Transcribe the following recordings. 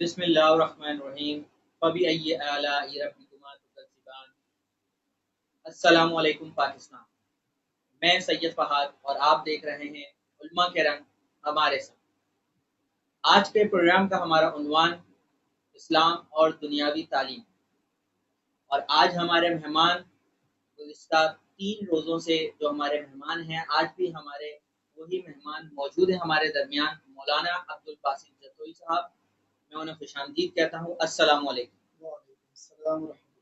بسم اللہ الرحمن الرحیم فبأي آلاء ربكما تكذبان۔ السلام علیکم پاکستان، میں سید فہد اور آپ دیکھ رہے ہیں علماء کے رنگ ہمارے ساتھ۔ آج کے پروگرام کا ہمارا عنوان اسلام اور دنیاوی تعلیم، اور آج ہمارے مہمان گزشتہ 3 روزوں سے جو ہمارے مہمان ہیں، آج بھی ہمارے وہی مہمان موجود ہیں ہمارے درمیان، مولانا عبدالباسط جتوئی صاحب۔ میں انہیں خوش آمدید کہتا ہوں۔ السلام علیکم۔ وعلیکم السلام ورحمۃ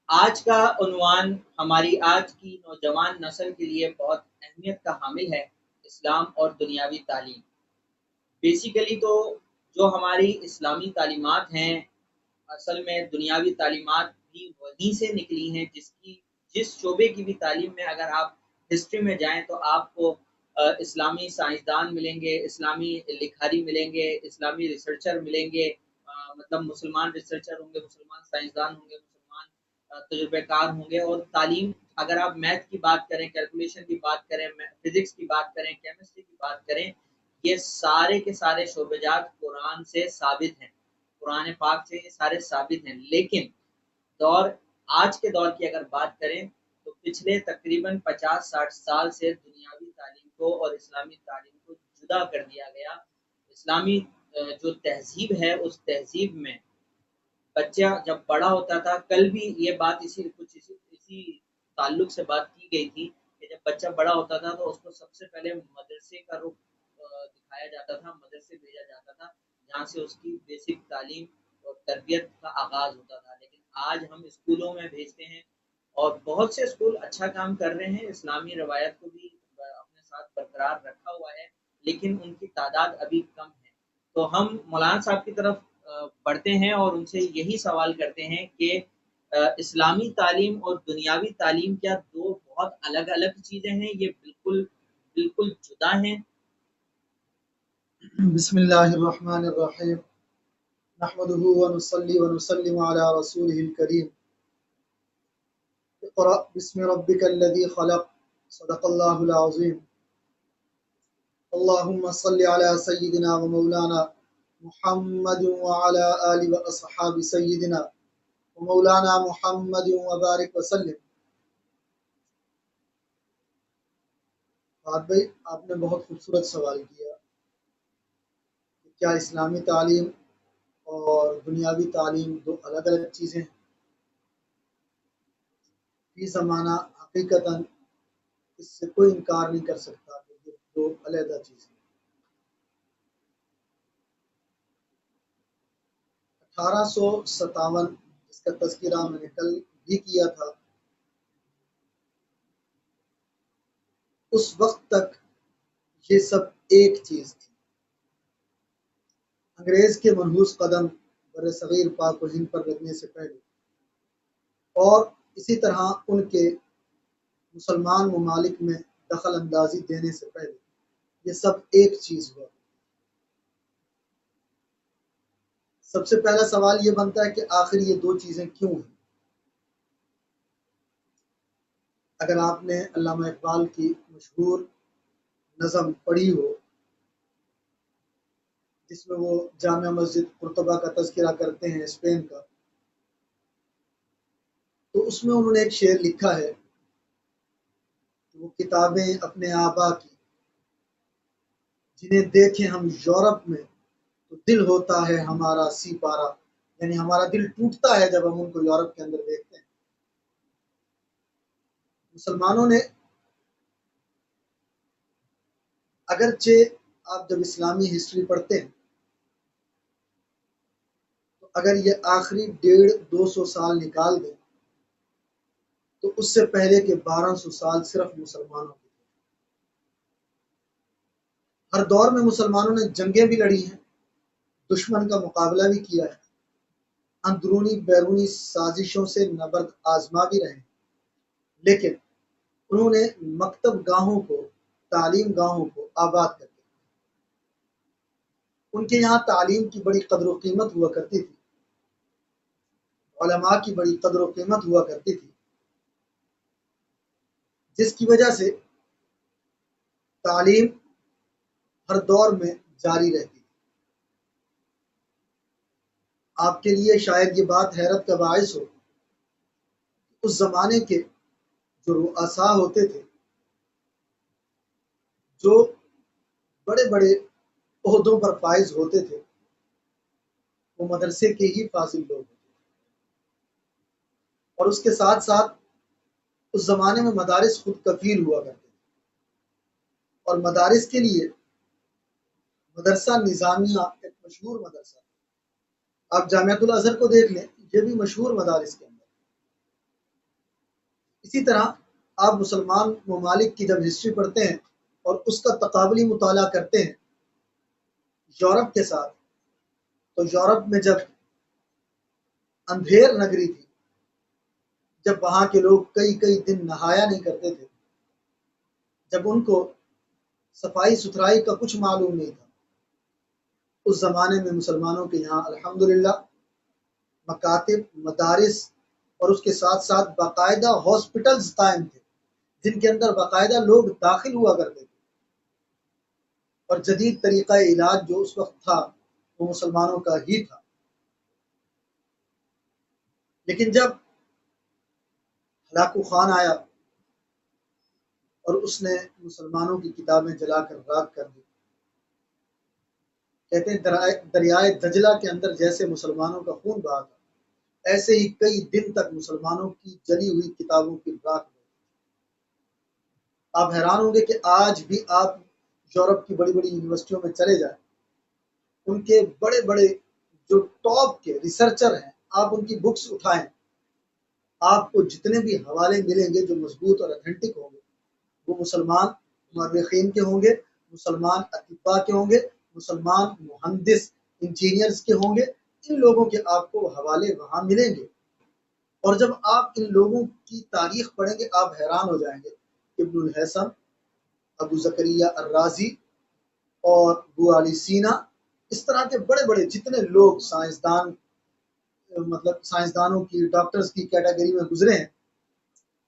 آج کا عنوان ہماری آج کی نوجوان نسل کے لیے بہت اہمیت کا حامل ہے، اسلام اور دنیاوی تعلیم۔ بیسیکلی تو جو ہماری اسلامی تعلیمات ہیں، اصل میں دنیاوی تعلیمات بھی وہیں سے نکلی ہیں، جس شعبے کی بھی تعلیم میں اگر آپ ہسٹری میں جائیں تو آپ کو اسلامی سائنسدان ملیں گے، اسلامی لکھاری ملیں گے، اسلامی ریسرچر ملیں گے، مطلب مسلمان ریسرچر ہوں گے، مسلمان سائنسدان ہوں گے، مسلمان تجربہ کار ہوں گے۔ اور تعلیم اگر آپ میتھ کی بات کریں، کیلکولیشن کی بات کریں، فزکس کی بات کریں، کیمسٹری کی بات کریں، یہ سارے کے سارے شعبہ جات قرآن سے ثابت ہیں، قرآن پاک سے یہ سارے ثابت ہیں۔ لیکن آج کے دور کی اگر بات کریں تو پچھلے تقریباً 50-60 سال سے دنیاوی تعلیم کو اور اسلامی تعلیم کو جدا کر دیا گیا۔ اسلامی جو تہذیب ہے، اس تہذیب میں بچہ جب بڑا ہوتا تھا، کل بھی یہ بات اسی تعلق سے بات کی گئی تھی کہ جب بچہ بڑا ہوتا تھا تو اس کو سب سے پہلے مدرسے کا رخ دکھایا جاتا تھا، مدرسے بھیجا جاتا تھا، جہاں سے اس کی بیسک تعلیم اور تربیت کا آغاز ہوتا تھا۔ لیکن آج ہم اسکولوں میں بھیجتے ہیں، اور بہت سے اسکول اچھا کام کر رہے ہیں، اسلامی روایت کو بھی اپنے ساتھ برقرار رکھا ہوا ہے، لیکن ان کی تعداد ابھی کم ہے۔ تو ہم مولانا صاحب کی طرف پڑھتے ہیں اور ان سے یہی سوال کرتے ہیں کہ اسلامی تعلیم اور دنیاوی تعلیم کیا دو بہت الگ الگ چیزیں ہیں؟ یہ بالکل جدا ہیں؟ اللہ۔ بسم اللہ الرحمن الرحیم، نحمده ونصلی ونسلم علی رسوله الکریم۔ اقرأ بسم ربک الذی خلق، صدق اللہ العظیم۔ اللہم صل علی سیدنا و مولانا محمد وعلی آل و اصحاب سیدنا و مولانا محمد وبارک وسلم۔ فہد بھائی، آپ نے بہت خوبصورت سوال کیا کہ کیا اسلامی تعلیم اور دنیاوی تعلیم دو الگ الگ چیزیں ہیں؟ فی زمانہ حقیقتاً اس سے کوئی انکار نہیں کر سکتا کہ یہ دو علیحدہ چیزیں ہیں۔ 1857 جس کا تذکرہ میں نے کل بھی کیا تھا، اس وقت تک یہ سب ایک چیز تھی۔ انگریز کے منحوس قدم بر صغیر پاک و ہند پر رکھنے سے پہلے، اور اسی طرح ان کے مسلمان ممالک میں دخل اندازی دینے سے پہلے، یہ سب ایک چیز ہوا۔ سب سے پہلا سوال یہ بنتا ہے کہ آخر یہ دو چیزیں کیوں ہیں؟ اگر آپ نے علامہ اقبال کی مشہور نظم پڑھی ہو، جس میں وہ جامع مسجد قرطبہ کا تذکرہ کرتے ہیں، اسپین کا، تو اس میں انہوں نے ایک شعر لکھا ہے کہ وہ کتابیں اپنے آبا کی جنہیں دیکھیں ہم یورپ میں تو دل ہوتا ہے ہمارا سی پارا، یعنی ہمارا دل ٹوٹتا ہے جب ہم ان کو یورپ کے اندر دیکھتے ہیں۔ مسلمانوں نے، اگرچہ آپ جب اسلامی ہسٹری پڑھتے ہیں تو اگر یہ آخری 150-200 سال نکال دیں تو اس سے پہلے کے 1200 سال صرف مسلمانوں کے تھے۔ ہر دور میں مسلمانوں نے جنگیں بھی لڑی ہیں، دشمن کا مقابلہ بھی کیا ہے، اندرونی بیرونی سازشوں سے نبرد آزما بھی رہے ہیں، لیکن انہوں نے مکتب گاہوں کو، تعلیم گاہوں کو آباد کر دیا۔ ان کے یہاں تعلیم کی بڑی قدر و قیمت ہوا کرتی تھی، علماء کی بڑی قدر و قیمت ہوا کرتی تھی، جس کی وجہ سے تعلیم ہر دور میں جاری رہتی تھی۔ آپ کے لیے شاید یہ بات حیرت کا باعث ہو، اس زمانے کے جو رؤساء ہوتے تھے، جو بڑے بڑے عہدوں پر فائز ہوتے تھے، وہ مدرسے کے ہی فاضل لوگ ہوتے تھے۔ اور اس کے ساتھ ساتھ اس زمانے میں مدارس خود کفیل ہوا کرتے تھے، اور مدارس کے لیے مدرسہ نظامیہ ایک مشہور مدرسہ ہے۔ آپ جامعۃ الازہر کو دیکھ لیں، یہ بھی مشہور مدارس کے اندر۔ اسی طرح آپ مسلمان ممالک کی جب ہسٹری پڑھتے ہیں اور اس کا تقابلی مطالعہ کرتے ہیں یورپ کے ساتھ، تو یورپ میں جب اندھیر نگری تھی، جب وہاں کے لوگ کئی کئی دن نہایا نہیں کرتے تھے، جب ان کو صفائی ستھرائی کا کچھ معلوم نہیں تھا، اس زمانے میں مسلمانوں کے یہاں الحمدللہ مکاتب، مدارس اور اس کے ساتھ ساتھ باقاعدہ ہاسپٹلز قائم تھے، جن کے اندر باقاعدہ لوگ داخل ہوا کرتے تھے، اور جدید طریقہ علاج جو اس وقت تھا وہ مسلمانوں کا ہی تھا۔ لیکن جب ہلاکو خان آیا اور اس نے مسلمانوں کی کتابیں جلا کر راکھ کر دی، کہتے ہیں دریائے دجلہ کے اندر جیسے مسلمانوں کا خون بہا تھا، ایسے ہی کئی دن تک مسلمانوں کی جلی ہوئی کتابوں کی راکھ ہوئی۔ آپ حیران ہوں گے کہ آج بھی آپ یورپ کی بڑی بڑی یونیورسٹیوں میں چلے جائیں، ان کے بڑے بڑے جو ٹاپ کے ریسرچر ہیں، آپ ان کی بکس اٹھائیں، آپ کو جتنے بھی حوالے ملیں گے جو مضبوط اور اتھینٹک ہوں گے، وہ مسلمان مورخین کے ہوں گے، مسلمان اطباء کے ہوں گے، مسلمان مہندس انجینئرز کے ہوں گے۔ ان لوگوں کے آپ کو حوالے وہاں ملیں گے، اور جب آپ ان لوگوں کی تاریخ پڑھیں گے آپ حیران ہو جائیں گے۔ ابن الحسن، ابو زکریا الرازی اور ابو علی سینا، اس طرح کے بڑے بڑے جتنے لوگ سائنسدان، مطلب سائنسدانوں کی، ڈاکٹرز کی کیٹیگری میں گزرے ہیں،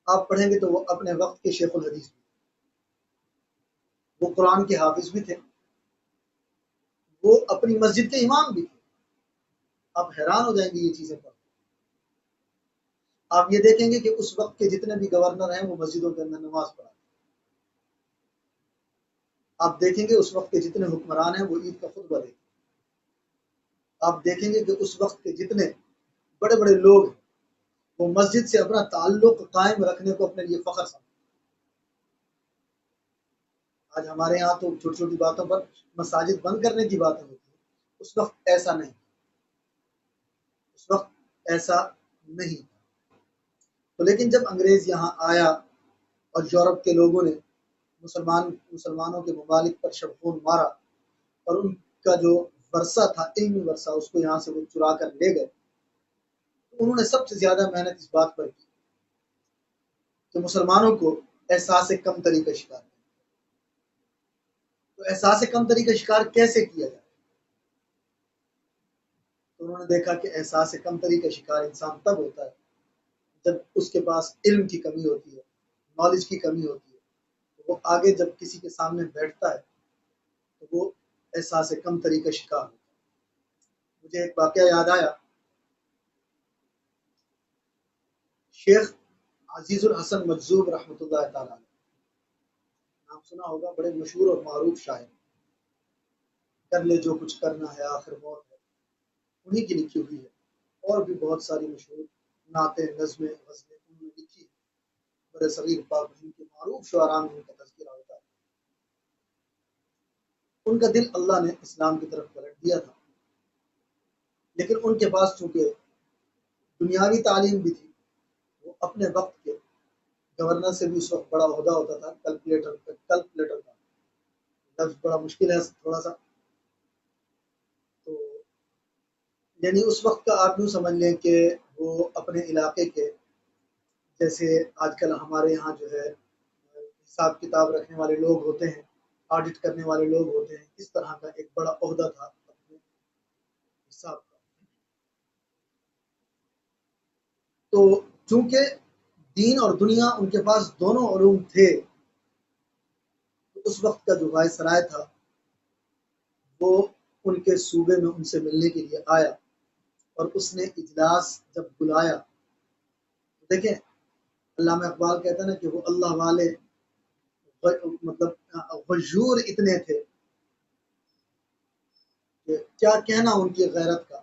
آپ پڑھیں گے تو وہ اپنے وقت کے شیخ الحدیث بھی، وہ قرآن کے حافظ بھی تھے، وہ اپنی مسجد کے امام بھی تھے۔ آپ حیران ہو جائیں گے یہ چیزیں پڑھ۔ آپ یہ دیکھیں گے کہ اس وقت کے جتنے بھی گورنر ہیں وہ مسجدوں کے اندر نماز پڑھاتے ہیں۔ آپ دیکھیں گے اس وقت کے جتنے حکمران ہیں وہ عید کا خطبہ دیتے ہیں۔ آپ دیکھیں گے کہ اس وقت کے جتنے بڑے بڑے لوگ ہیں وہ مسجد سے اپنا تعلق قائم رکھنے کو اپنے لیے فخر سمجھتے ہیں۔ آج ہمارے یہاں تو چھوٹی چھوٹی باتوں پر مساجد بند کرنے کی باتیں ہوتی ہیں، اس وقت ایسا نہیں، اس وقت ایسا نہیں تھا۔ تو لیکن جب انگریز یہاں آیا اور یورپ کے لوگوں نے مسلمانوں کے ممالک پر شبخون مارا اور ان کا جو ورثہ تھا، علمی ورثہ، اس کو یہاں سے وہ چرا کر لے گئے، تو انہوں نے سب سے زیادہ محنت اس بات پر کی کہ مسلمانوں کو احساس کمتری کا شکار۔ تو احساس کمتری کا شکار کیسے کیا جائے؟ تو انہوں نے دیکھا کہ احساس کمتری کا شکار انسان تب ہوتا ہے جب اس کے پاس علم کی کمی ہوتی ہے، نالج کی کمی ہوتی ہے۔ وہ آگے جب کسی کے سامنے بیٹھتا ہے تو وہ احساس کمتری کا شکار ہوتا ہے۔ مجھے ایک واقعہ یاد آیا، شیخ عزیز الحسن مجذوب رحمۃ اللہ تعالیٰ، نام سنا ہوگا، بڑے مشہور اور معروف شاعر، کر لے جو کچھ کرنا ہے آخر موت ہے، انہی کی لکھی ہوئی ہے، اور بھی بہت ساری مشہور نعتیں، نظمیں، غزلیں انہوں نے لکھی ہیں۔ بڑے صغیر پاک ہند کے معروف شعراء میں ان کا تذکرہ ہوتا ہے۔ ان کا دل اللہ نے اسلام کی طرف پلٹ دیا تھا، لیکن ان کے پاس چونکہ دنیاوی تعلیم بھی تھی، وہ اپنے وقت کے گورنر سے بھی اس وقت بڑا عہدہ ہوتا تھا، کلکولیٹر کا لفظ بڑا مشکل ہے تھوڑا سا، تو یعنی اس وقت کا آپ یوں سمجھ لیں کہ وہ اپنے علاقے کے، جیسے آج کل ہمارے یہاں جو ہے حساب کتاب رکھنے والے لوگ ہوتے ہیں، آڈٹ کرنے والے لوگ ہوتے ہیں، اس طرح کا ایک بڑا عہدہ تھا اپنے حساب کا۔ تو چونکہ دین اور دنیا ان کے پاس دونوں علوم تھے، تو اس وقت کا جو وائسرائے تھا وہ ان کے صوبے میں ان سے ملنے کے لیے آیا اور اس نے اجلاس جب بلایا تو دیکھیں علامہ اقبال کہتا ہے نا کہ وہ اللہ والے مطلب غیور اتنے تھے کہ کیا کہنا ان کی غیرت کا.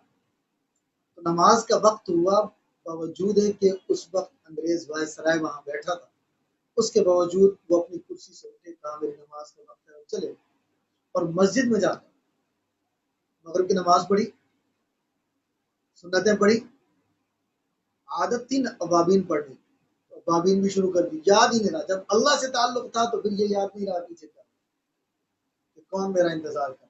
تو نماز کا وقت ہوا، باوجود ہے کہ اس وقت انگریز وائس رائے وہاں بیٹھا تھا، اس کے باوجود وہ اپنی کرسی سے اٹھے، کہا میری نماز کا وقت ہے اور چلے. اور مسجد میں جا کر مغرب کی نماز پڑھی، سنتیں پڑھی، عادت تھی ابابین پڑھنے، ابابین بھی شروع کر دی. یاد ہی نہیں رہا، جب اللہ سے تعلق تھا تو پھر یہ یاد نہیں رہا پیچھے کا کہ کون میرا انتظار کر.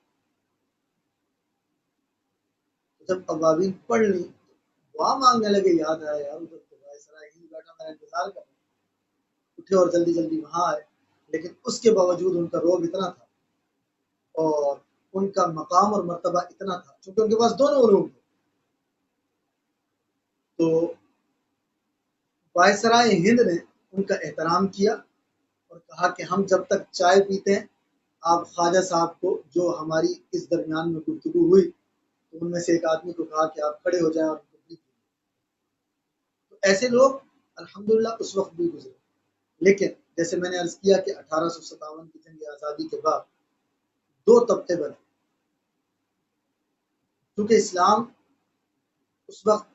جب ابابین پڑھ لی دعا مانگنے لگے، یاد آیا یار ادھر تو وائسرا ہی بیٹھا، میرا انتظار کر رہا. اٹھے اور جلدی جلدی وہاں آئے، لیکن اس کے باوجود ان کا روب اتنا تھا اور ان کا مقام اور مرتبہ اتنا تھا، چونکہ ان کے پاس دونوں علوم تھے. تو وائسرائے ہند نے ان کا احترام کیا اور کہا کہ ہم جب تک چائے پیتے ہیں آپ خواجہ صاحب کو، جو ہماری اس درمیان میں گفتگو ہوئی تو ان میں سے ایک آدمی کو کہا کہ آپ کھڑے ہو جائیں اور تو ایسے لوگ الحمدللہ اس وقت بھی گزرے. لیکن جیسے میں نے عرض کیا کہ 1857 کی جنگ آزادی کے بعد دو طبقے بنے، کیونکہ اسلام اس وقت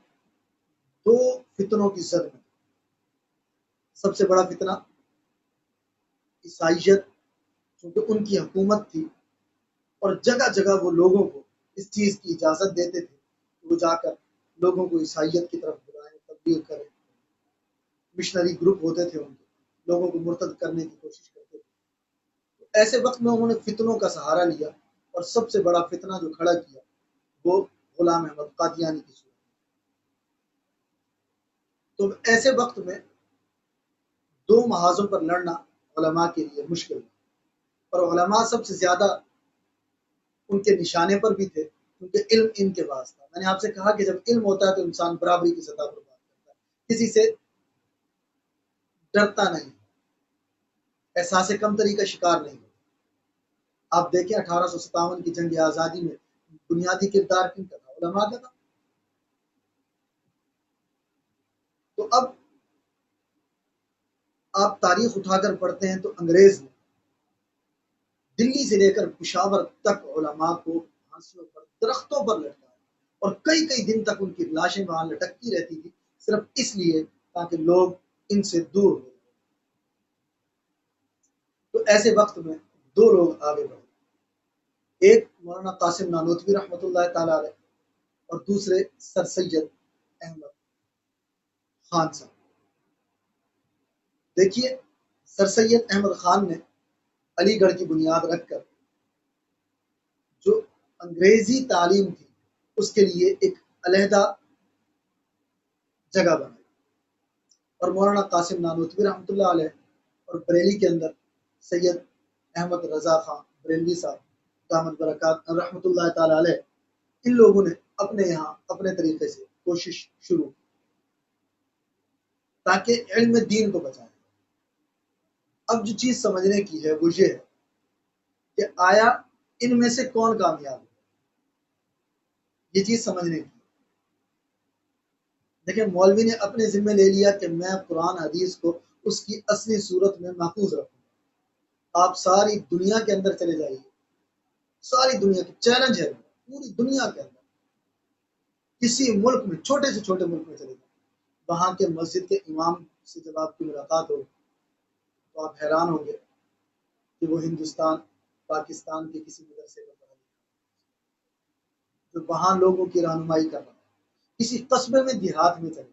دو فتنوں کی زد میں. سب سے بڑا فتنہ عیسائیت، کیونکہ ان کی حکومت تھی اور جگہ جگہ وہ لوگوں کو اس چیز کی اجازت دیتے تھے کہ وہ جا کر لوگوں کو عیسائیت کی طرف بلائیں، تبلیغ کریں. مشنری گروپ ہوتے تھے ان کے، لوگوں کو مرتد کرنے کی کوشش کرتے تھے. تو ایسے وقت میں انہوں نے فتنوں کا سہارا لیا اور سب سے بڑا فتنہ جو کھڑا کیا وہ غلام احمد قادیانی کی صورت. تو ایسے وقت میں دو محاذوں پر لڑنا علماء کے لیے مشکل ہے، اور علماء سب سے زیادہ ان کے نشانے پر بھی تھے کیونکہ علم ان کے پاس تھا. میں نے آپ سے کہا کہ جب علم ہوتا ہے تو انسان برابری کی سطح پر بات کرتا ہے، کسی سے ڈرتا نہیں، احساس کمتری کا شکار نہیں. آپ دیکھیں 1857 کی جنگ آزادی میں بنیادی کردار کن کا تھا؟ علماء کا تھا. تو اب آپ تاریخ اٹھا کر پڑھتے ہیں تو انگریز نے دلی سے لے کر پشاور تک علماء کو پھانسیوں پر، درختوں پر لٹکایا اور کئی کئی دن تک ان کی لاشیں وہاں لٹکتی رہتی تھی، صرف اس لیے تاکہ لوگ ان سے دور ہو. تو ایسے وقت میں دو لوگ آگے بڑھے، ایک مولانا قاسم نانوتوی رحمۃ اللہ تعالی علیہ اور دوسرے سر سید احمد خان صاحب. دیکھیے سر سید احمد خان نے علی گڑھ کی بنیاد رکھ کر جو انگریزی تعلیم تھی اس کے لیے ایک علیحدہ جگہ بنائی، اور مولانا قاسم نانوتوی رحمۃ اللہ علیہ اور بریلی کے اندر سید احمد رضا خان بریلوی صاحب دامت برکات رحمۃ اللہ تعالی علیہ، ان لوگوں نے اپنے یہاں اپنے طریقے سے کوشش شروع کی تاکہ علم دین کو بچائیں. اب جو چیز سمجھنے کی ہے وہ یہ ہے کہ آیا ان میں سے کون کامیاب ہے، یہ چیز سمجھنے کی. دیکھیں مولوی نے اپنے ذمہ لے لیا کہ میں قرآن حدیث کو اس کی اصلی صورت میں محفوظ رکھوں. آپ ساری دنیا کے اندر چلے جائیے، ساری دنیا کی چیلنج ہے، پوری دنیا کے اندر کسی ملک میں، چھوٹے سے چھوٹے ملک میں چلے جائیں، وہاں کے مسجد کے امام سے جب آپ کی ملاقات ہو تو آپ حیران ہوں گے کہ وہ ہندوستان پاکستان کے کسی مدرسے کا پڑھا لکھا جو وہاں لوگوں کی رہنمائی کر رہا ہے، کسی قصبے میں دیہات میں چلے.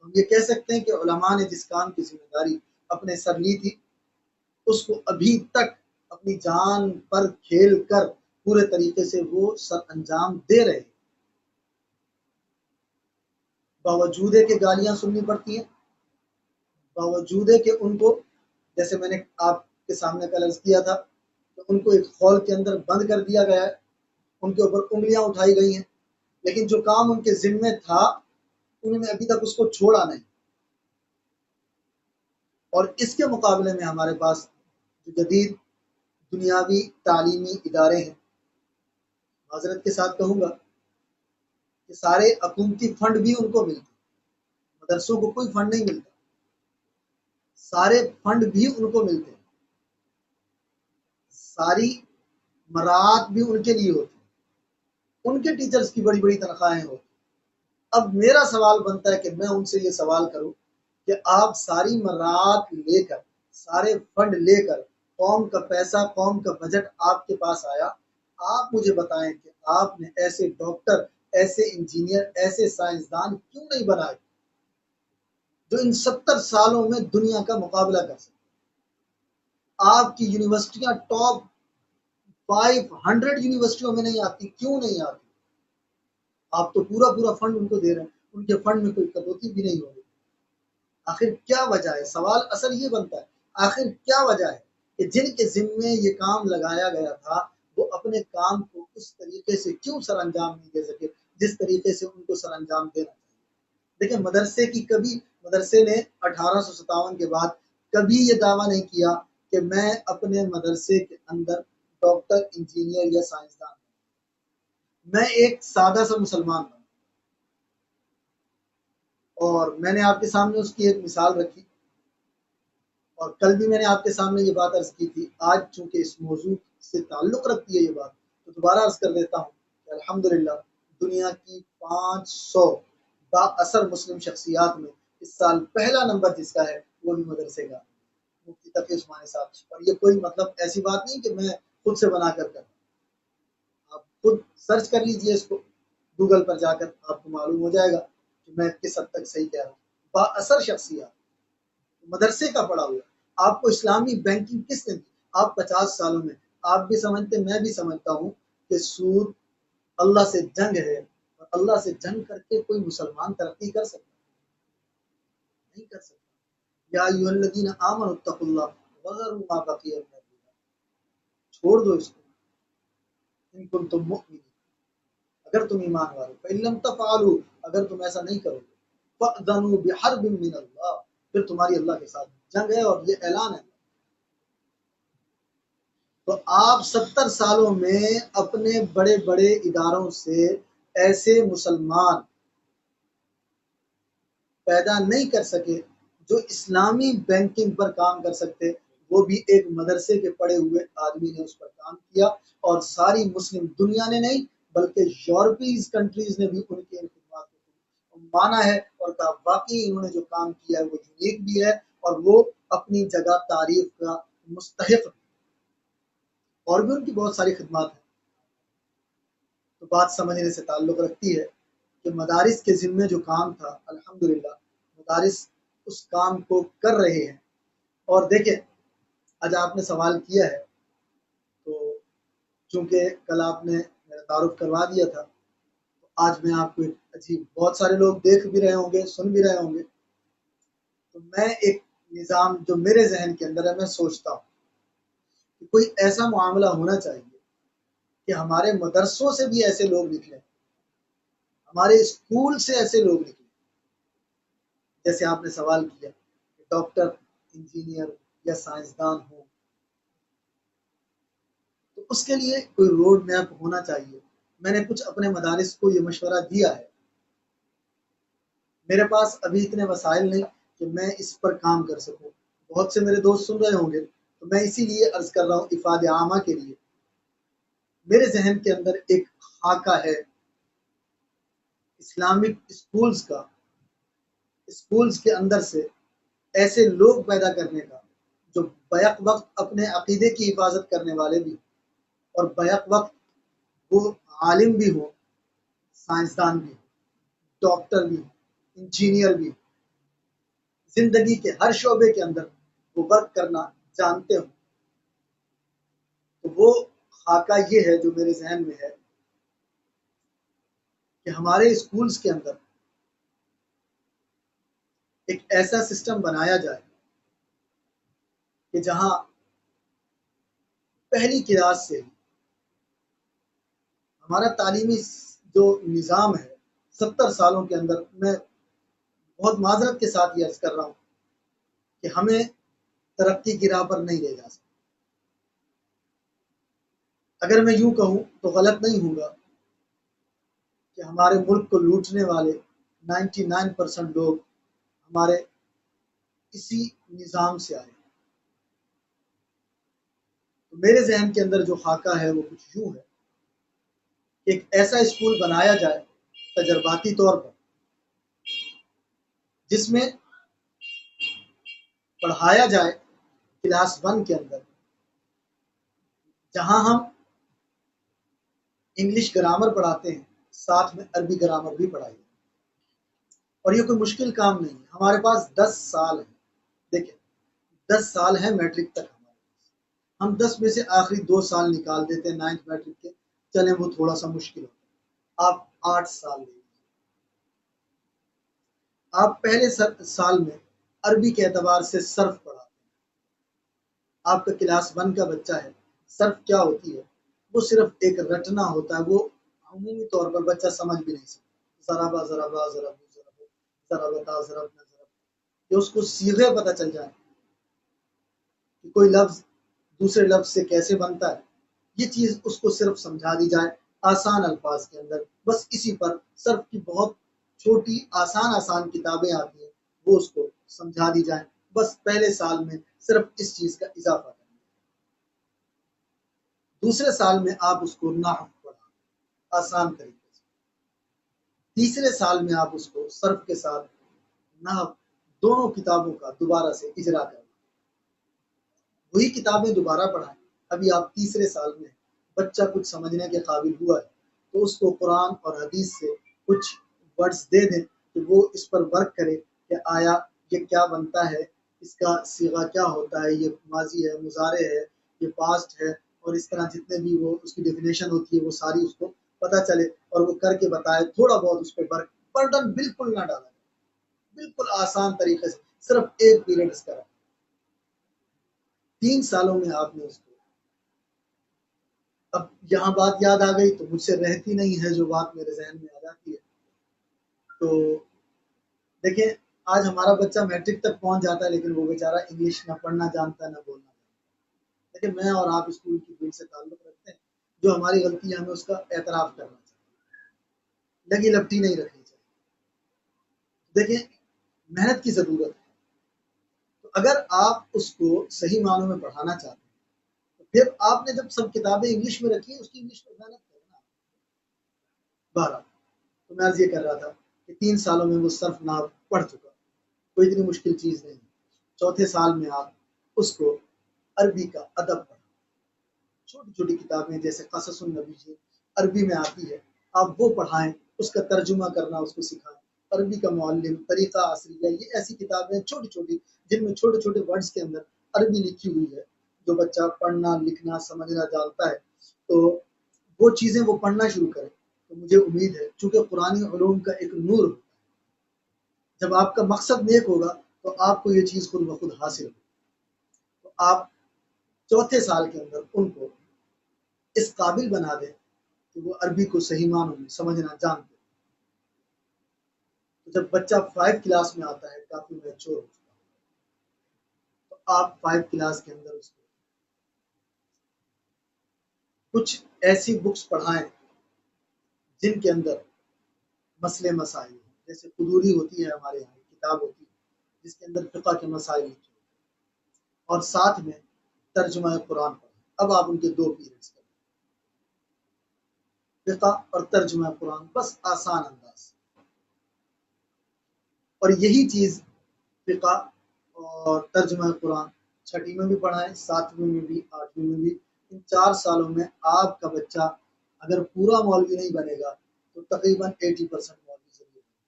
ہم یہ کہہ سکتے ہیں کہ علماء نے جس کام کی ذمہ داری اپنے سر لی تھی اس کو ابھی تک اپنی جان پر کھیل کر پورے طریقے سے وہ سر انجام دے رہے ہیں، باوجود ہے کہ گالیاں سننی پڑتی ہیں، باوجود ہے کہ ان کو، جیسے میں نے آپ کے سامنے کل عرض کیا تھا کہ ان کو ایک خول کے اندر بند کر دیا گیا ہے، ان کے اوپر انگلیاں اٹھائی گئی ہیں، لیکن جو کام ان کے ذمے تھا انہوں نے ابھی تک اس کو چھوڑا نہیں. اور اس کے مقابلے میں ہمارے پاس جو جدید دنیاوی تعلیمی ادارے ہیں، معذرت کے ساتھ کہوں گا کہ سارے حکومتی فنڈ بھی ان کو ملتے، مدرسوں کو کوئی فنڈ نہیں ملتا، سارے فنڈ بھی ان کو ملتے، ساری مراعات بھی ان کے لیے ہوتی، ان کے ٹیچرز کی بڑی بڑی تنخواہیں ہوتی۔ اب میرا سوال بنتا ہے کہ میں ان سے یہ سوال کروں کہ آپ ساری مراعات لے کر، سارے فنڈ لے کر، قوم کا پیسہ، قوم کا بجٹ آپ کے پاس آیا، آپ مجھے بتائیں کہ آپ نے ایسے ڈاکٹر، ایسے انجینئر، ایسے سائنسدان کیوں نہیں بنائے جو ان 70 سالوں میں دنیا کا مقابلہ کر سکے؟ آپ کی یونیورسٹیاں ٹاپ 500 یونیورسٹیوں میں نہیں آتی، کیوں نہیں آتی؟ آپ تو پورا پورا فنڈ ان کو دے رہے ہیں، ان کے فنڈ میں کوئی کٹوتی بھی نہیں ہو رہی۔ آخر کیا وجہ ہے؟ سوال اصل یہ بنتا ہے، آخر کیا وجہ ہے کہ جن کے ذمے یہ کام لگایا گیا تھا وہ اپنے کام کو اس طریقے سے کیوں سر انجام نہیں دے سکے جس طریقے سے ان کو سر انجام دینا چاہیے؟ دیکھیں، مدرسے نے 1857 کے بعد کبھی یہ دعویٰ نہیں کیا کہ میں اپنے مدرسے کے اندر ڈاکٹر، انجینئر یا سائنسدان ہوں، میں ایک سادہ سا مسلمان ہوں۔ اور میں نے آپ کے سامنے اس کی ایک مثال رکھی، اور کل بھی میں نے آپ کے سامنے یہ بات عرض کی تھی۔ آج چونکہ اس موضوع سے تعلق رکھتی ہے یہ بات، تو دوبارہ عرض کر دیتا ہوں کہ الحمدللہ دنیا کی 500 با اثر مسلم شخصیات میں اس سال پہلا نمبر جس کا ہے وہ بھی مدرسے کا، مفتی تقی عثمانی صاحب۔ اور یہ کوئی مطلب ایسی بات نہیں کہ میں خود سے بنا کر کروں، آپ خود سرچ کر لیجئے اس کو گوگل پر جا کر، آپ کو معلوم ہو جائے گا کہ میں کس حد تک صحیح کہہ رہا ہوں۔ با اثر شخصیات مدرسے کا پڑا ہوا، آپ کو اسلامی بینکنگ کس نے دی؟ آپ 50 سالوں میں، آپ بھی سمجھتے، میں بھی سمجھتا ہوں کہ سود اللہ سے جنگ ہے، اور اللہ سے جنگ کر کے کوئی مسلمان ترقی کر سکتا نہیں کر سکتا۔ یا ایھا الذین آمنوا اتقوا اللہ وذروا ما بقی من الربا، چھوڑ دو اس کو، ان کنتم مؤمنین، اگر تم ایمان والو، فإن لم تفعلوا، اگر تم ایسا نہیں کرو گے، فأذنوا بحرب من اللہ، پھر تمہاری اللہ کے ساتھ جنگ ہے، اور یہ اعلان ہے۔ تو آپ 70 سالوں میں اپنے بڑے بڑے اداروں سے ایسے مسلمان پیدا نہیں کر سکے جو اسلامی بینکنگ پر کام کر سکتے، وہ بھی ایک مدرسے کے پڑھے ہوئے آدمی نے اس پر کام کیا، اور ساری مسلم دنیا نے نہیں بلکہ یورپیز کنٹریز نے بھی ان کی ان خدمات کو مانا ہے، اور کہا واقعی انہوں نے جو کام کیا ہے وہ یونیک بھی ہے، اور وہ اپنی جگہ تعریف کا مستحق ہے، اور بھی ان کی بہت ساری خدمات ہیں۔ تو بات سمجھنے سے تعلق رکھتی ہے کہ مدارس کے ذمے جو کام تھا، الحمدللہ مدارس اس کام کو کر رہے ہیں۔ اور دیکھیں، آج آپ نے سوال کیا ہے، تو چونکہ کل آپ نے میرا تعارف کروا دیا تھا، تو آج میں آپ کو ایک عجیب، بہت سارے لوگ دیکھ بھی رہے ہوں گے، سن بھی رہے ہوں گے، تو میں ایک نظام جو میرے ذہن کے اندر ہے، میں سوچتا ہوں کہ کوئی ایسا معاملہ ہونا چاہیے کہ ہمارے مدرسوں سے بھی ایسے لوگ نکلیں، ہمارے اسکول سے ایسے لوگ نکلیں، جیسے آپ نے سوال کیا کہ ڈاکٹر، انجینئر یا سائنسدان ہوں، تو اس کے لیے کوئی روڈ میپ ہونا چاہیے۔ میں نے کچھ اپنے مدارس کو یہ مشورہ دیا ہے، میرے پاس ابھی اتنے وسائل نہیں کہ میں اس پر کام کر سکوں، بہت سے میرے دوست سن رہے ہوں گے، تو میں اسی لیے عرض کر رہا ہوں افاد عامہ کے لیے۔ میرے ذہن کے اندر ایک خاکہ ہے اسلامک اسکولز کا، اسکولز کے اندر سے ایسے لوگ پیدا کرنے کا جو بیک وقت اپنے عقیدے کی حفاظت کرنے والے بھی، اور بیک وقت وہ عالم بھی ہو، سائنسدان بھی، ڈاکٹر بھی، انجینئر بھی، زندگی کے ہر شعبے کے اندر وہ ورک کرنا جانتے ہوں۔ تو وہ خاکہ یہ ہے جو میرے ذہن میں ہے کہ ہمارے اسکولز کے اندر ایک ایسا سسٹم بنایا جائے کہ جہاں پہلی کلاس سے ہمارا تعلیمی جو نظام ہے 70 سالوں کے اندر، میں بہت معذرت کے ساتھ یہ عرض کر رہا ہوں کہ ہمیں ترقی کی راہ پر نہیں لے جا سکتا۔ اگر میں یوں کہوں تو غلط نہیں ہوں گا کہ ہمارے ملک کو لوٹنے والے 99% لوگ ہمارے اسی نظام سے آئے. تو میرے ذہن کے اندر جو خاکہ ہے وہ کچھ یوں ہے کہ ایک ایسا اسکول بنایا جائے تجرباتی طور پر جس میں پڑھایا جائے کلاس 1 کے اندر، جہاں ہم انگلش گرامر پڑھاتے ہیں ساتھ میں عربی گرامر بھی پڑھائیے. اور یہ کوئی مشکل کام نہیں ہے. ہمارے پاس 10 سال ہیں. دیکھیں 10 سال ہیں میٹرک تک ہمارے پاس. ہم 10 میں سے آخری 2 سال نکال دیتے ہیں 9th میٹرک کے، چلیں وہ تھوڑا سا مشکل ہوتا ہے. آپ 8 سال لیں. آپ پہلے سال میں عربی کے اعتبار سے صرف پڑھاتے ہیں. آپ کا کلاس 1 کا بچہ ہے، صرف کیا ہوتی ہے؟ وہ صرف ایک رٹنا ہوتا ہے. وہ عمومی طور پر بچہ سمجھ بھی نہیں سکتا. ذرا ذرا ذرا ذرا بتا ذرا کہ اس کو صیغے پتہ چل جائے کہ کوئی لفظ دوسرے لفظ سے کیسے بنتا ہے. یہ چیز اس کو صرف سمجھا دی جائے آسان الفاظ کے اندر. بس اسی پر صرف کی بہت چھوٹی آسان کتابیں آتی ہیں، وہ اس کو سمجھا دی جائیں. بس پہلے سال میں صرف اس چیز کا اضافہ کریں. دوسرے سال میں آپ اس کو نحو پڑھائیں آسان طریقے سے. تیسرے سال میں آپ اس کو صرف کے ساتھ نحو دونوں کتابوں کا دوبارہ سے اجرا کریں. وہی کتابیں دوبارہ پڑھائیں. ابھی آپ تیسرے سال میں بچہ کچھ سمجھنے کے قابل ہوا ہے تو اس کو قرآن اور حدیث سے کچھ ورڈز دے دیں کہ وہ اس پر ورک کرے کہ آیا یہ کیا بنتا ہے، اس کا صیغہ کیا ہوتا ہے، یہ ماضی ہے، مضارع ہے، یہ پاسٹ ہے، اور اس طرح جتنے بھی وہ اس کی ڈیفینیشن ہوتی ہے وہ ساری اس کو پتہ چلے اور وہ کر کے بتائے. تھوڑا بہت اس پہ ورک، برڈن بالکل نہ ڈالا، بالکل آسان طریقے سے صرف ایک پیریڈ اس کا رکھا. 3 سالوں میں آپ نے اس کو، اب یہاں بات یاد آ گئی تو مجھ سے رہتی نہیں ہے جو بات میرے ذہن میں آ جاتی ہے. تو دیکھیں آج ہمارا بچہ میٹرک تک پہنچ جاتا ہے لیکن وہ بیچارہ انگلش نہ پڑھنا جانتا ہے نہ بولنا جانتا ہے. لیکن میں اور آپ اسکول کی فیلڈ سے تعلق رکھتے ہیں، جو ہماری غلطی ہے ہمیں اس کا اعتراف کرنا چاہیے، لگی لپٹی نہیں رکھنی چاہیے. دیکھیں محنت کی ضرورت ہے. تو اگر آپ اس کو صحیح معنوں میں پڑھانا چاہتے ہیں تو پھر آپ نے جب سب کتابیں انگلش میں رکھی ہیں اس کی انگلش میں محنت کرنا. 12 تو میں عرض یہ کر رہا تھا کہ 3 سالوں میں وہ صرف نحو پڑھ چکا، کوئی اتنی مشکل چیز نہیں. چوتھے سال میں آپ اس کو عربی کا ادب پڑھا. چھوٹی چھوٹی کتابیں جیسے قصص النبی عربی میں آتی ہے، آپ وہ پڑھائیں. اس کا ترجمہ کرنا اس کو سکھائیں. عربی کا معلم، طریقہ عصریہ، یہ ایسی کتابیں چھوٹی چھوٹی جن میں چھوٹے چھوٹے ورڈز کے اندر عربی لکھی ہوئی ہے. جو بچہ پڑھنا لکھنا سمجھنا جانتا ہے تو وہ چیزیں وہ پڑھنا شروع کرے. تو مجھے امید ہے چونکہ قرآنی علوم کا ایک نور ہوتا ہے، جب آپ کا مقصد نیک ہوگا تو آپ کو یہ چیز خود بخود حاصل ہوگی. تو آپ چوتھے سال کے اندر ان کو اس قابل بنا دیں کہ وہ عربی کو صحیح معنوں میں سمجھنا جانتے. تو جب بچہ 5 کلاس میں آتا ہے کافی میچور ہو چکا ہے، تو آپ 5 کلاس کے اندر اس کو کچھ ایسی بکس پڑھائیں جن کے اندر مسئلے مسائل، جیسے قدوری ہوتی ہے ہمارے یہاں کتاب ہوتی ہے جس کے اندر فقہ کے مسائل لکھے ہوتے ہیں، اور ساتھ میں ترجمہ قرآن پڑھیں. اب آپ ان کے 2 پیریڈس کریں، فقہ اور ترجمہ قرآن، بس آسان انداز. اور یہی چیز فقہ اور ترجمہ قرآن چھٹی میں بھی پڑھائیں، 7ویں میں بھی، 8ویں میں بھی. ان 4 سالوں میں آپ کا بچہ اگر پورا مولوی نہیں بنے گا تو تقریباً 80% مولوی ضرور بنے گا.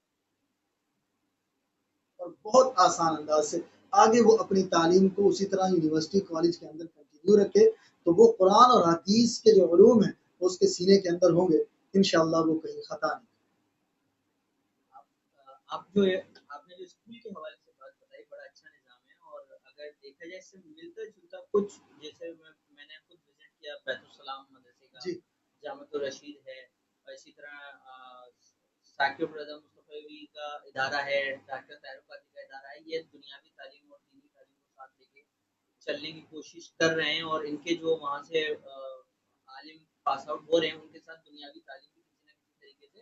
اور بہت آسان انداز سے آگے وہ اپنی تعلیم کو اسی طرح یونیورسٹی کالج کے اندر کنٹینیو رکھے تو وہ قرآن اور حدیث کے جو علوم ہیں وہ اس کے سینے کے اندر ہوں گے. انشاءاللہ وہ کہیں خطا نہیں. آپ جو آپ نے جو اسکول کے حوالے سے بات بتائی بڑا اچھا نظام ہے. اور اگر دیکھا جائے اس سے ملتا جلتا کچھ، جیسے میں نے خود وزٹ کیا بیت السلام مدرسے کا، جی جامعۃ الرشید ہے، اور اسی طرح ثاقب رضا مصطفی کا ادارہ ہے، ڈاکٹر طاہر قادری کا ادارہ ہے. یہ دنیاوی تعلیم اور دینی تعلیم کو ساتھ لے کے چلنے کی کوشش کر رہے ہیں، اور ان کے جو وہاں سے عالم پاس آؤٹ ہو رہے ہیں ان کے ساتھ دنیاوی تعلیم بھی کسی نہ کسی طریقے سے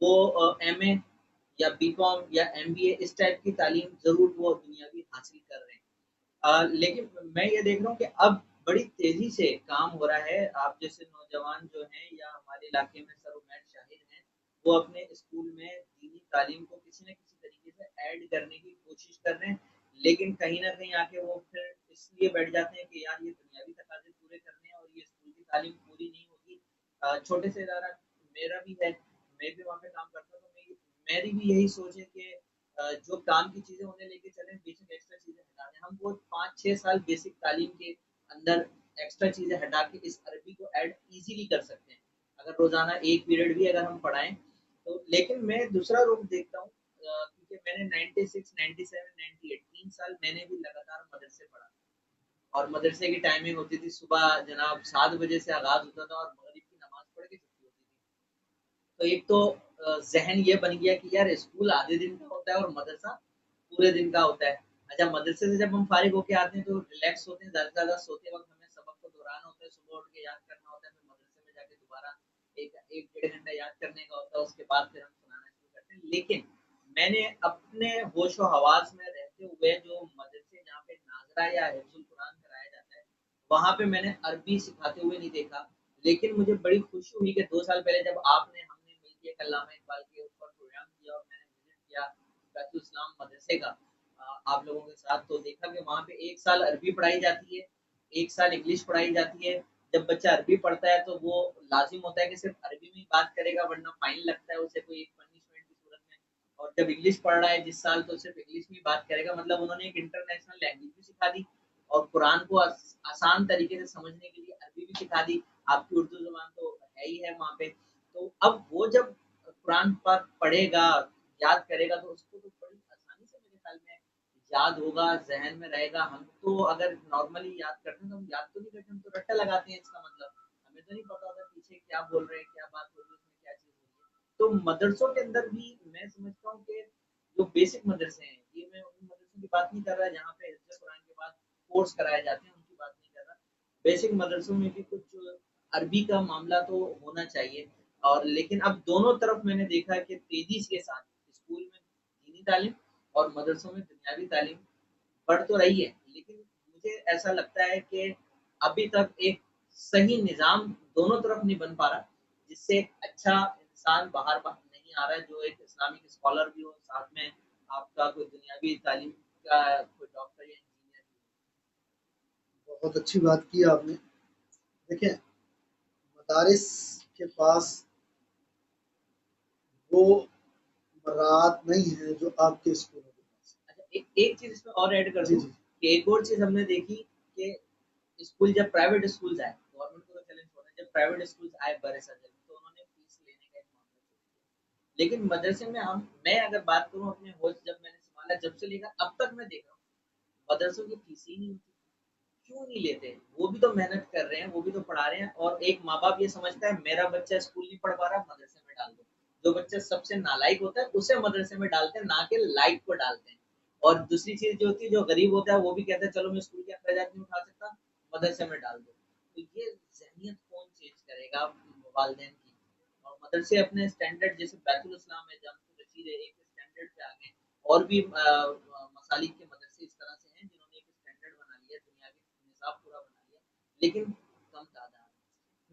وہ ایم اے یا بی کام یا ایم بی اے اس ٹائپ کی تعلیم ضرور وہ دنیاوی حاصل کر رہے ہیں۔ لیکن میں یہ دیکھ رہا ہوں کہ اب بڑی تیزی سے کام ہو رہا ہے، آپ جیسے نوجوان جو ہیں یا ہمارے علاقے میں سر عمیر شاہد ہیں، وہ اپنے اسکول میں دینی تعلیم کو کسی نہ کسی طریقے سے ایڈ کرنے کی کوشش کر رہے ہیں، لیکن کہیں نہ کہیں آ کے وہ پھر اس لیے بیٹھ جاتے ہیں کہ یار یہ دنیاوی تقاضے پورے کرنے ہیں اور یہ اسکول کی تعلیم پوری نہیں ہوگی۔ چھوٹے سے ادارہ میرا بھی ہے، میں بھی وہاں پہ کام کرتا ہوں، تو میری بھی یہی سوچ ہے کہ جو کام کی چیزیں انہیں لے کے چلیں، بیسک ایکسٹرا چیزیں ہٹا دیں، ہم وہ 5-6 سال بیسک تعلیم کے اندر ایکسٹرا چیزیں ہٹا کے اس عربی کو ایڈ ایزیلی کر سکتے ہیں اگر روزانہ ایک پیریڈ بھی اگر ہم پڑھائیں تو۔ لیکن میں دوسرا رخ دیکھتا ہوں کیونکہ میں نے 96 97 98 3 سال میں نے بھی لگاتار مدرسے پڑھا، اور مدرسے کی ٹائمنگ ہوتی تھی صبح جناب 7 بجے سے آغاز ہوتا تھا اور مغرب کی نماز پڑھ کے چھٹی ہوتی تھی۔ تو ایک تو ذہن یہ بن گیا کہ یار اسکول آدھے دن کا ہوتا ہے اور مدرسہ پورے دن کا ہوتا ہے۔ اچھا مدرسے سے جب ہم فارغ ہو کے آتے ہیں تو ریلیکس ہوتے ہیں، زیادہ سے زیادہ سوتے وقت ہمیں سبق کو دہرانا ہوتا ہے، صبح اٹھ کے یاد کرنا ہوتا ہے، پھر مدرسے میں جا کے دوبارہ ایک 1.5 گھنٹہ یاد کرنے کا ہوتا ہے، اس کے بعد پھر ہم سنانا شروع کرتے ہیں۔ لیکن میں نے اپنے ہوش و حواس میں رہتے ہوئے جو مدرسے جہاں پہ ناظرہ یا حفظ القرآن کرایا جاتا ہے وہاں پہ میں نے عربی سکھاتے ہوئے نہیں دیکھا، لیکن مجھے بڑی خوشی ہوئی کہ 2 سال پہلے جب آپ نے ہم نے مل کے ایک علامہ اقبال کے اوپر پروگرام کیا اور میں نے وزٹ کیا بیت الاسلام مدرسے کا آپ لوگوں کے ساتھ، تو دیکھا کہ وہاں پہ 1 سال عربی پڑھائی جاتی ہے، 1 سال انگلش پڑھائی جاتی ہے۔ جب بچہ عربی پڑھتا ہے تو وہ لازم ہوتا ہے کہ صرف عربی میں ہی بات کرے گا ورنہ فائن لگتا ہے اسے کوئی ایک پنشمنٹ کی صورت میں، اور جب انگلش پڑھ رہا ہے جس سال تو صرف انگلش میں ہی بات کرے گا، مطلب انہوں نے ایک انٹرنیشنل لینگویج بھی سکھا دی اور قرآن کو آسان طریقے سے سمجھنے کے لیے عربی بھی سکھا دی۔ آپ کی اردو زبان تو ہے ہی ہے وہاں پہ، تو اب وہ جب قرآن پاک پڑھے گا یاد کرے گا تو اس کو تو بڑی آسانی سے میرے خیال میں یاد ہوگا، ذہن میں رہے گا۔ ہم تو اگر نارملی یاد کرتے ہیں تو ہم یاد تو نہیں کرتے، ہم تو رٹا لگاتے ہیں، اس کا مطلب ہمیں تو نہیں پتا ہوتا پیچھے کیا بول رہے ہیں، کیا بات ہو رہی ہے، اس میں کیا چیز ہو رہی ہے۔ تو مدرسوں کے اندر بھی میں سمجھتا ہوں کہ جو بیسک مدرسے ہیں، یہ میں ان مدرسوں کی بات نہیں کر رہا جہاں پہ حفظ قرآن کے بعد کورس کرائے جاتے ہیں، ان کی بات نہیں کر رہا۔ بیسک مدرسوں میں بھی کچھ عربی کا معاملہ تو ہونا چاہیے، اور لیکن اب دونوں طرف میں نے دیکھا کہ تیزی کے ساتھ اسکول میں دینی تعلیم اور مدرسوں میں دنیاوی تعلیم بڑھ تو رہی ہے، لیکن مجھے ایسا لگتا ہے کہ ابھی تک ایک صحیح نظام دونوں طرف نہیں بن پا رہا جس سے ایک اچھا انسان باہر نہیں آ رہا ہے جو ایک اسلامک اسکالر بھی ہو، ساتھ میں آپ کا کوئی دنیاوی تعلیم کا کوئی ڈاکٹر یا انجینئر بھی بہت اچھی بات کی آپ نے۔ دیکھیں مدارس کے پاس وہ مراعات نہیں ہے جو آپ کے اسکولوں کے پاس ہو۔ اچھا ایک چیز اس میں اور ایڈ کر ہے۔ جی دوں جی کہ ایک اور چیز ہم نے دیکھی کہ اسکول جب پرائیویٹ اسکولز آئے، گورنمنٹ کو تو چیلنج ہونا ہے، جب پرائیویٹ اسکولز آئے برے صدر میں تو انہوں نے فیس لینے کا ایک معاملہ شروع کیا، لیکن مدرسے میں میں اگر بات کروں اپنے ہوش جب میں نے سنبھالا جب سے لے کر اب تک میں دیکھ رہا ہوں مدرسوں کی فیس ہی نہیں ہوتی، کیوں نہیں لیتے؟ وہ بھی تو محنت کر رہے ہیں، وہ بھی تو پڑھا رہے ہیں، اور ایک ماں باپ یہ سمجھتا ہے میرا بچہ اسکول نہیں پڑھ پا رہا مدرسے میں ڈال دو، جو بچہ سب سے نالائق ہوتا ہے اسے مدرسے میں ڈالتے ہیں، نہ کہ لائق کو ڈالتے ہیں۔ اور دوسری چیز جو ہوتی ہے جو غریب ہوتا ہے وہ بھی کہتا ہے چلو میں اسکول کے اخراجات نہیں اٹھا سکتا مدرسے میں ڈال دو، تو یہ ذہنیت کون چینج کرے گا والدین کی؟ اور مدرسے اپنے اسٹینڈرڈ جیسے بیت الاسلام ہے جامع رشید ہے ایک اسٹینڈرڈ پہ آ گئے، اور بھی مسالک کے مدرسے اس طرح سے ہیں جنہوں نے ایک اسٹینڈرڈ بنا لیا، دنیاوی نصاب پورا بنا لیا، لیکن کم تعداد۔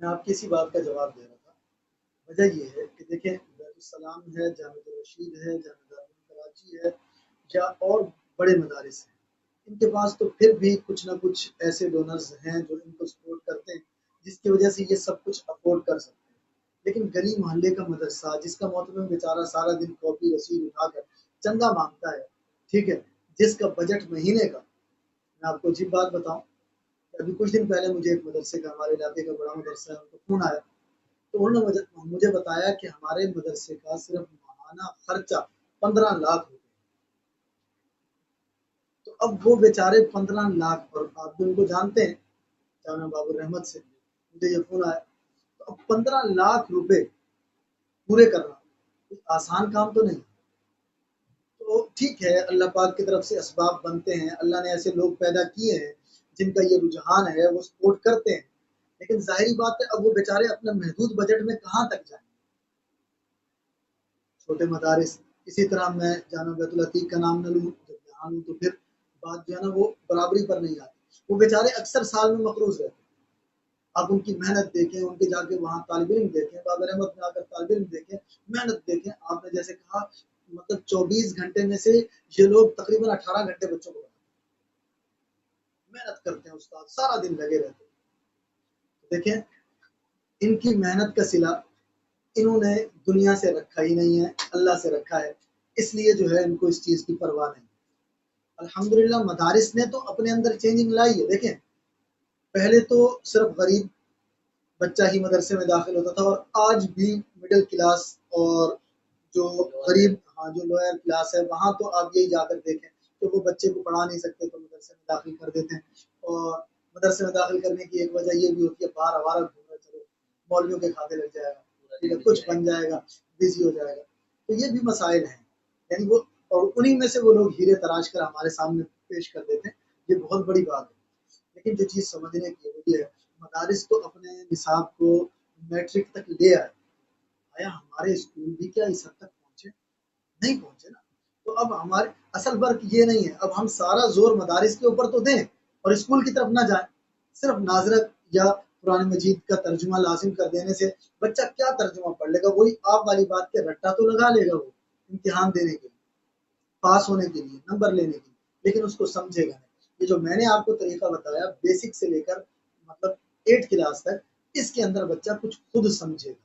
میں آپ کی اسی بات کا جواب دے رہا تھا۔ وجہ یہ ہے کہ دیکھیں بیت السلام ہے، جامع رشید ہے، جامع دارالعلوم کراچی ہے یا اور بڑے مدارس ہیں، ان کے پاس تو پھر بھی کچھ نہ کچھ ایسے ڈونرز ہیں جو ان کو سپورٹ کرتے ہیں جس کی وجہ سے یہ سب کچھ افورڈ کر سکتے ہیں۔ لیکن گلی محلے کا مدرسہ جس کا محترم بیچارہ سارا دن کاپی رسید اٹھا کر چندہ مانگتا ہے، ٹھیک ہے، جس کا بجٹ مہینے کا، میں آپ کو عجیب بات بتاؤں، ابھی کچھ دن پہلے مجھے ایک مدرسے کا، ہمارے علاقے کا بڑا مدرسہ ہے، ان کو فون آیا تو انہوں نے مجھے بتایا کہ ہمارے مدرسے کا صرف ماہانہ خرچہ 15 لاکھ روپے، تو اب وہ بیچارے 15 لاکھ، اور آپ بھی ان کو جانتے ہیں جامعہ باب الرحمت سے مجھے یہ فون آیا، تو اب 15 لاکھ روپے پورے کرنا کوئی آسان کام تو نہیں۔ تو ٹھیک ہے اللہ پاک کی طرف سے اسباب بنتے ہیں، اللہ نے ایسے لوگ پیدا کیے ہیں جن کا یہ رجحان ہے وہ سپورٹ کرتے ہیں، لیکن ظاہری بات ہے اب وہ بیچارے اپنے محدود بجٹ میں کہاں تک جائیں، چھوٹے مدارس. اسی طرح میں جامعہ بیت العتیق کا نام نہ لوں، جب یہاں لوں تو پھر بات جو ہے نا وہ برابری پر نہیں آتی. وہ بیچارے اکثر سال میں مقروض رہتے ہیں. آپ ان کی محنت دیکھیں، ان کے جا کے وہاں طالب علم دیکھیں، بابر احمد میں آ کر طالب علم دیکھیں، محنت دیکھیں. آپ نے جیسے کہا مطلب 24 گھنٹے میں سے یہ لوگ تقریباً 18 گھنٹے بچوں کو پڑھاتے ہیں، محنت کرتے ہیں، استاد سارا دن لگے رہتے ہیں. دیکھیں ان کی محنت کا صلہ انہوں نے دنیا سے رکھا ہی نہیں ہے، اللہ سے رکھا ہے، اس لیے جو ہے ان کو اس چیز کی پرواہ نہیں. الحمدللہ مدارس نے تو اپنے اندر چینجنگ لائی ہے. دیکھیں پہلے تو صرف غریب بچہ ہی مدرسے میں داخل ہوتا تھا، اور آج بھی مڈل کلاس اور جو غریب، ہاں جو لوئر کلاس ہے، وہاں تو آپ یہی جا کر دیکھیں کہ وہ بچے کو پڑھا نہیں سکتے تو مدرسے میں داخل کر دیتے ہیں. اور مدرسے میں داخل کرنے کی ایک وجہ یہ بھی ہوتی ہے باہر ہمارا گھوم رہا، چلو مولویوں کے کھاتے لگ جائے گا، ٹھیک ہے کچھ بن جائے گا، بزی ہو جائے گا. تو یہ بھی مسائل ہیں، یعنی وہ اور انہی میں سے وہ لوگ ہیرے تراش کر ہمارے سامنے پیش کر دیتے ہیں. یہ بہت بڑی بات ہے. لیکن جو چیز سمجھنے کی وہ یہ ہے مدارس تو اپنے نصاب کو میٹرک تک لے آئے. آیا ہمارے اسکول بھی کیا اس حد تک پہنچے؟ نہیں پہنچے نا. تو اب ہمارے اصل فرق یہ نہیں ہے، اب ہم سارا زور مدارس کے اوپر تو دیں اور اسکول کی طرف نہ جائیں. صرف ناظرت یا قرآن مجید کا ترجمہ لازم کر دینے سے بچہ کیا ترجمہ پڑھ لے گا؟ وہی آپ والی بات کے رٹا تو لگا لے گا وہ امتحان دینے کے لیے، پاس ہونے کے لیے، نمبر لینے کے لیے، لیکن اس کو سمجھے گا نہیں. یہ جو میں نے آپ کو طریقہ بتایا بیسک سے لے کر مطلب 8 کلاس تک، اس کے اندر بچہ کچھ خود سمجھے گا.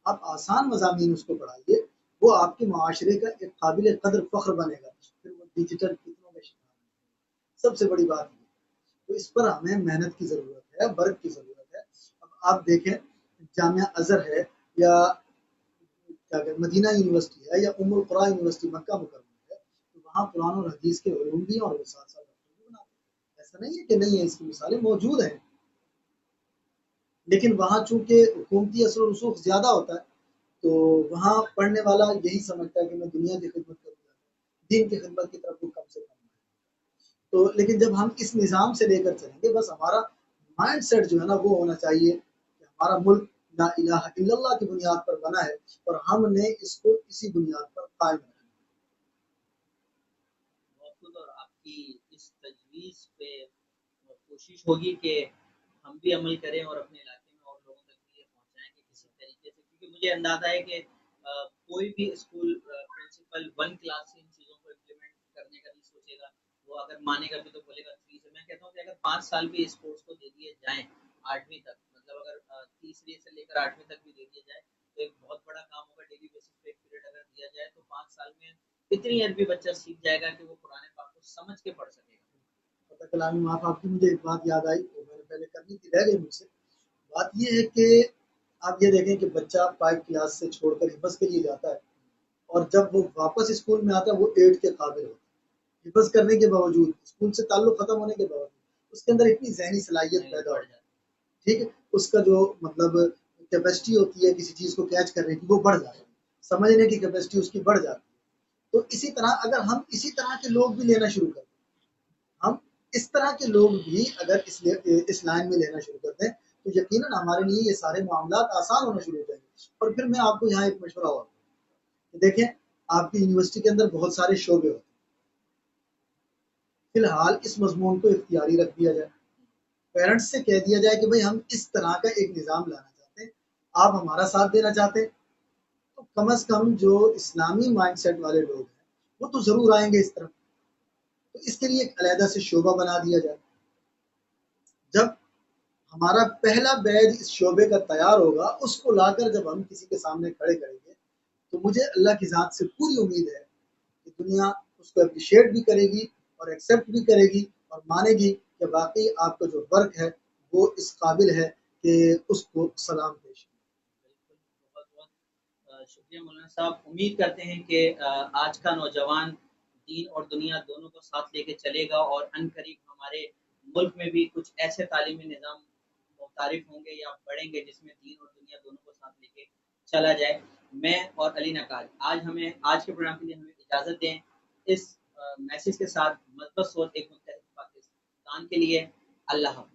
آپ آسان مضامین اس کو پڑھائیے، وہ آپ کے معاشرے کا ایک قابل قدر فخر بنے گا. پھر وہ ڈیجیٹل فتنوں کا شکار ہے. سب سے بڑی بات یہ، تو اس پر ہمیں محنت کی ضرورت ہے، برک کی ضرورت ہے. اب آپ دیکھیں جامعہ ازہر ہے یا کیا کہ مدینہ یونیورسٹی ہے یا ام القریٰ یونیورسٹی مکہ مکرمہ ہے، تو وہاں قرآن اور حدیث کے علوم بھی ہیں اور وہ ساتھ ساتھ ڈاکٹر بھی بناتے ہیں. ایسا نہیں ہے کہ نہیں ہے، اس کی مثالیں موجود ہیں. لیکن وہاں چونکہ حکومتی اثر و رسوخ زیادہ ہوتا ہے تو وہاں پڑھنے والا یہی سمجھتا ہے کہ میں دنیا کی خدمت کروں گا، دین کی خدمت کی طرف وہ کم سے کم ہے. تو لیکن جب ہم اس نظام سے لے کر چلیں گے، بس ہمارا مائنڈ سیٹ جو ہے نا وہ ہونا چاہیے کہ ہمارا ملک لا الہ الا اللہ کی بنیاد پر بنا ہے اور ہم نے اس کو اسی بنیاد پر قائم رکھنا ہے. اور آپ کی اس تجویز پہ کوشش ہوگی کہ ہم بھی عمل کریں اور اپنے علاقے میں اور لوگوں تک بھی یہ پہنچائیں کہ کسی طریقے سے، کیونکہ مجھے اندازہ ہے کہ کوئی بھی اسکول پرنسپل 1 کلاس سے ان چیزوں کو امپلیمنٹ کرنے کا نہیں سوچے گا. وہ اگر مانے گا بھی تو بولے گا 3 سے. میں کہتا ہوں کہ اگر 5 سال بھی اس کورس کو دے دیے جائیں 8ویں تک، مطلب اگر تیسری سے لے کر 8ویں تک بھی دے دیا جائے تو ایک بہت بڑا کام ہوگا. ڈیلی بیسس پہ ایک پیریڈ اگر دیا جائے تو 5 سال میں اتنی عربی بچہ سیکھ جائے گا کہ وہ قرآن پاک کو سمجھ کے پڑھ سکے گا. پتہ کلامی معاف آپ کی مجھے ایک بات یاد آئی، وہ میں نے پہلے کرنی تھی رہ گئی مجھ سے. بات یہ ہے کہ آپ یہ دیکھیں کہ بچہ 5 کلاس سے چھوڑ کر حفظ کے لیے جاتا ہے اور جب وہ واپس اسکول میں آتا ہے وہ 8 کے قابل ہوتا ہے. حفظ کرنے کے باوجود، اسکول سے تعلق ختم ہونے کے باوجود اس کے اندر اتنی ذہنی صلاحیت پیدا ہو جاتی ہے، ٹھیک ہے، اس کا جو مطلب کیپیسٹی ہوتی ہے کسی چیز کو کیچ کرنے کی وہ بڑھ جاتی ہے، سمجھنے کی کیپیسٹی اس کی بڑھ جاتی ہے. تو اسی طرح اگر ہم اسی طرح کے لوگ بھی لینا شروع کریں، ہم اس طرح کے لوگ بھی اگر اس لائن میں لینا شروع کرتے ہیں تو یقیناً ہمارے لیے یہ سارے معاملات آسان ہونا شروع ہو جائیں گے. اور پھر میں آپ کو یہاں ایک مشورہ اور دیکھیں، آپ کی یونیورسٹی کے اندر بہت سارے شعبے ہوتے ہیں. فی الحال اس مضمون کو اختیاری رکھ دیا جائے، پیرنٹس سے کہہ دیا جائے کہ بھائی ہم اس طرح کا ایک نظام لانا چاہتے ہیں، آپ ہمارا ساتھ دینا چاہتے ہیں. تو کم از کم جو اسلامی مائنڈ سیٹ والے لوگ ہیں وہ تو ضرور آئیں گے اس طرف. تو اس کے لیے ایک علیحدہ سے شعبہ بنا دیا جائے. جب ہمارا پہلا بیچ اس شعبے کا تیار ہوگا، اس کو لا کر جب ہم کسی کے سامنے کھڑے کریں گے تو مجھے اللہ کی ذات سے پوری امید ہے کہ دنیا اس کو اپریشیٹ بھی کرے گی اور ایکسیپٹ بھی کرے گی اور مانے گی کہ واقعی آپ کا جو ورک ہے وہ اس قابل ہے کہ اس کو سلام پیش کرے. بہت بہت شکریہ مولانا صاحب. امید کرتے ہیں کہ آج کا نوجوان دین اور دنیا دونوں کو ساتھ لے کے چلے گا اور عنقریب ہمارے ملک میں بھی کچھ ایسے تعلیمی نظام متعارف ہوں گے یا بڑھیں گے جس میں دین اور دنیا دونوں کو ساتھ لے کے چلا جائے. میں اور علی نقال آج کے پروگرام کے لیے ہمیں اجازت دیں اس میسج کے ساتھ. مثبت سوچ ایک متحد پاکستان کے لیے. اللہ حافظ.